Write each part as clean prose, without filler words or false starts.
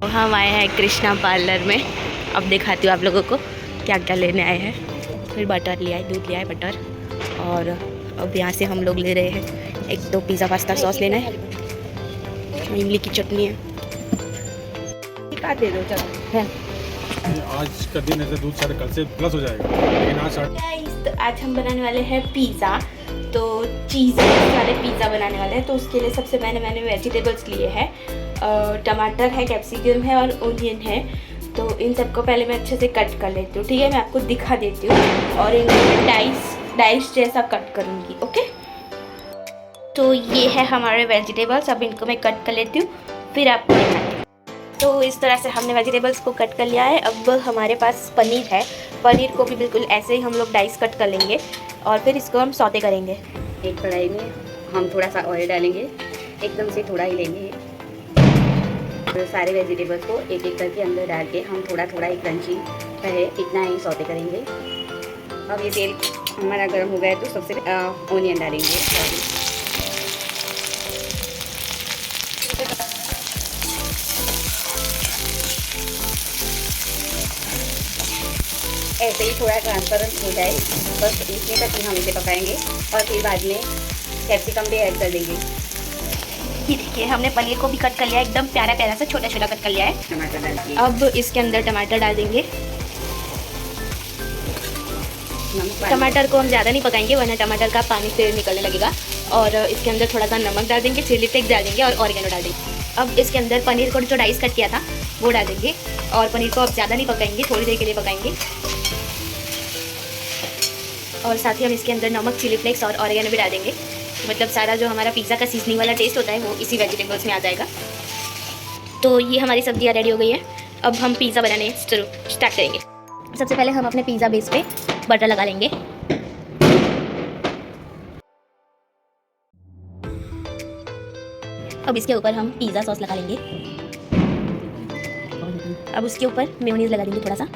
हम आए हैं कृष्णा पार्लर में। अब दिखाती हूँ आप लोगों को क्या क्या लेने आए हैं। फिर बटर लिया है, दूध लिया है, बटर। और अब यहाँ से हम लोग ले रहे हैं, एक तो पिज़्ज़ा पास्ता सॉस लेना है, इमली की चटनी है। दे दो चलो। आज का दिन ऐसे दूध सारे कल से प्लस हो जाएगा, लेकिन आज तो आज हम बनाने वाले हैं पिज़्ज़ा। तो चीज़ वाले पिज़्ज़ा बनाने वाले हैं, तो उसके लिए सबसे मैंने वेजिटेबल्स लिए हैं। टमाटर है, कैप्सिकम है और ओनियन है। तो इन सबको पहले मैं अच्छे से कट कर लेती हूँ, ठीक है। मैं आपको दिखा देती हूँ और इनको मैं डाइस जैसा कट करूँगी, ओके। तो ये है हमारे वेजिटेबल्स। अब इनको मैं कट कर लेती हूँ, फिर आपको दिखाती हूँ। तो इस तरह से हमने वेजिटेबल्स को कट कर लिया है। अब हमारे पास पनीर है, पनीर को भी बिल्कुल ऐसे ही हम लोग डाइस कट कर लेंगे और फिर इसको हम सौते करेंगे। एक कढ़ाई में हम थोड़ा सा ऑयल डालेंगे, एकदम से थोड़ा ही लेंगे। तो सारे वेजिटेबल्स को एक एक करके अंदर डाल के हम थोड़ा थोड़ा एक क्रंची रहे इतना ही सौते करेंगे। अब ये तेल हमारा गर्म हो गया तो सबसे ओनियन डालेंगे। ऐसे ही थोड़ा ट्रांसपेरेंट हो जाए बस इतने तक ही हम इसे पकाएंगे और फिर बाद में कैप्सिकम भी ऐड कर देंगे। ये देखिए, हमने पनीर को भी कट कर लिया है, एकदम प्यारा प्यारा सा छोटा छोटा कट कर लिया है। टमाटर डाल दिए। अब इसके अंदर टमाटर डाल देंगे। टमाटर को हम ज़्यादा नहीं पकाएंगे वरना टमाटर का पानी से निकलने लगेगा। और इसके अंदर थोड़ा सा नमक डाल देंगे, चिली फ्लेक्स डाल देंगे और ऑरिगेनो डाल देंगे। अब इसके अंदर पनीर को जो डाइस कट किया था वो डाल देंगे और पनीर को अब ज़्यादा नहीं पकाएंगे, थोड़ी देर के लिए पकाएंगे। और साथ ही हम इसके अंदर नमक, चिली फ्लेक्स और ऑरिगेनो भी डाल देंगे। मतलब सारा जो हमारा पिज़्ज़ा का सीजनिंग वाला टेस्ट होता है वो इसी वेजिटेबल्स में आ जाएगा। तो ये हमारी सब्जियाँ रेडी हो गई है। अब हम पिज़्ज़ा बनाने स्टार्ट करेंगे। सबसे पहले हम अपने पिज़्ज़ा बेस पे बटर लगा लेंगे। अब इसके ऊपर हम पिज़्ज़ा सॉस लगा लेंगे। अब उसके ऊपर मेयोनीज लगा देंगे थोड़ा सा।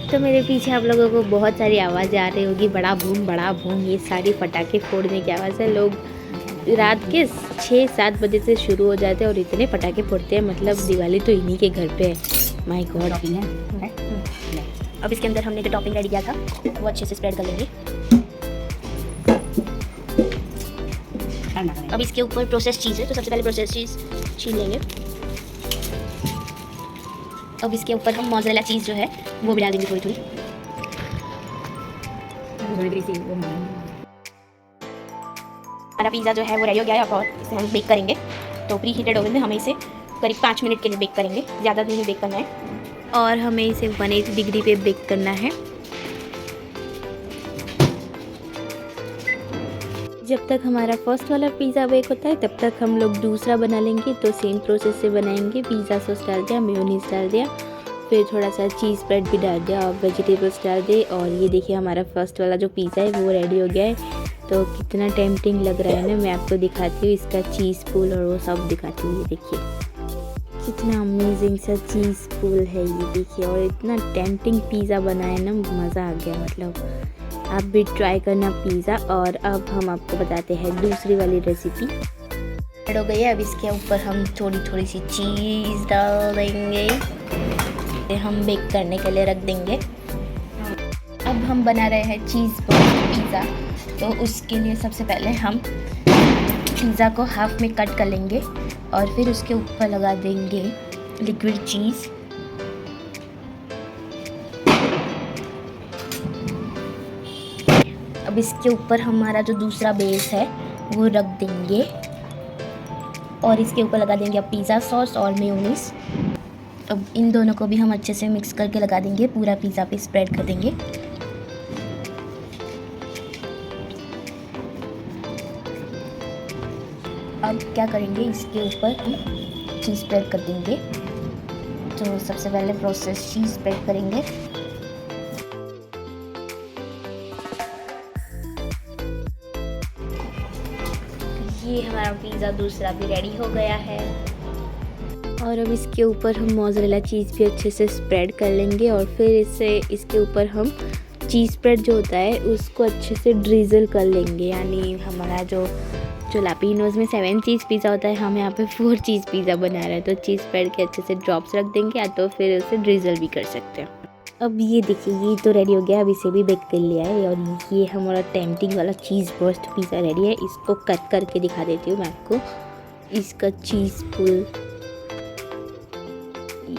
तो मेरे पीछे आप लोगों को बहुत सारी आवाज़ें आ रही होगी, बड़ा बूम। ये सारी पटाखे फोड़ने की आवाज़ है। लोग रात के 6-7 बजे से शुरू हो जाते हैं और इतने पटाखे फोड़ते हैं, मतलब दिवाली तो इन्हीं के घर पे है। My God. अब इसके अंदर हमने जो टॉपिंग रेडी किया था वो अच्छे से स्प्रेड कर लेंगे। अब इसके ऊपर प्रोसेस चीज़ है, तो सबसे पहले प्रोसेस चीज़ छीन लेंगे। अब इसके ऊपर हम मोज़रेला चीज़ जो है वो भी डाल देंगे थोड़ी थोड़ी। हमारा पिज़्ज़ा जो है वो रेडी हो गया है। अब और इसे हम बेक करेंगे। तो प्री हीटेड ओवन में हमें इसे करीब 5 मिनट के लिए बेक करेंगे, ज़्यादा नहीं बेक करना है। और हमें इसे 180 डिग्री पे बेक करना है। जब तक हमारा फर्स्ट वाला पिज़्ज़ा बेक होता है तब तक हम लोग दूसरा बना लेंगे। तो सेम प्रोसेस से बनाएंगे। पिज़्ज़ा सॉस डाल दिया, मेयोनीज डाल दिया, फिर थोड़ा सा चीज़ स्प्रेड भी डाल दिया और वेजिटेबल्स डाल दिए। और ये देखिए हमारा फर्स्ट वाला जो पिज़्ज़ा है वो रेडी हो गया है। तो कितना टेम्पटिंग लग रहा है ना। मैं आपको दिखाती हूँ इसका चीज़ पूल और वो सब दिखाती हूँ। ये देखिए कितना अमेजिंग सा चीज़ पूल है, ये देखिए। और इतना टेम्पटिंग पिज़्ज़ा बना है ना, मज़ा आ गया। मतलब आप भी ट्राई करना पिज़्ज़ा। और अब हम आपको बताते हैं दूसरी वाली रेसिपी। रेडी हो गई है। अब इसके ऊपर हम थोड़ी सी चीज़ डाल देंगे, हम बेक करने के लिए रख देंगे। अब हम बना रहे हैं चीज़ पिज़्ज़ा। तो उसके लिए सबसे पहले हम पिज़्ज़ा को हाफ में कट कर लेंगे और फिर उसके ऊपर लगा देंगे लिक्विड चीज़। अब इसके ऊपर हमारा जो दूसरा बेस है वो रख देंगे और इसके ऊपर लगा देंगे अब पिज़्ज़ा सॉस और मेयोनीज। अब इन दोनों को भी हम अच्छे से मिक्स करके लगा देंगे, पूरा पिज़्ज़ा पे स्प्रेड कर देंगे। अब क्या करेंगे, इसके ऊपर हम चीज़ स्प्रेड कर देंगे। तो सबसे पहले प्रोसेस चीज़ स्प्रेड करेंगे। ये हमारा पिज़्ज़ा दूसरा भी रेडी हो गया है। और अब इसके ऊपर हम मोज़रेला चीज़ भी अच्छे से स्प्रेड कर लेंगे और फिर इसके ऊपर हम चीज़ स्प्रेड जो होता है उसको अच्छे से ड्रिज़ल कर लेंगे। यानी हमारा जो जो लैपिनोज में 7 चीज़ पिज़्ज़ा होता है, हम यहाँ पे 4 चीज़ पिज़्ज़ा बना रहे हैं। तो चीज़ स्प्रेड के अच्छे से ड्रॉप्स रख देंगे या तो फिर उसे ड्रिजल भी कर सकते हैं। अब ये देखिए, ये तो रेडी हो गया। अब इसे भी बेक कर लिया है और ये हमारा टेम्पटिंग वाला चीज़ बर्स्ट पिज़्ज़ा रेडी है। इसको कट करके दिखा देती हूँ मैं आपको। इसका चीज़ पुल,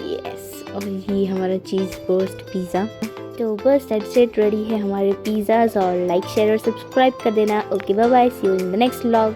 यस, और ये हमारा चीज़ बर्स्ट पिज़्ज़ा। तो बस दैट्स इट, रेडी है हमारे पिज़्ज़ाज़। और लाइक शेयर और सब्सक्राइब कर देना। Okay, bye bye, see you in the next vlog.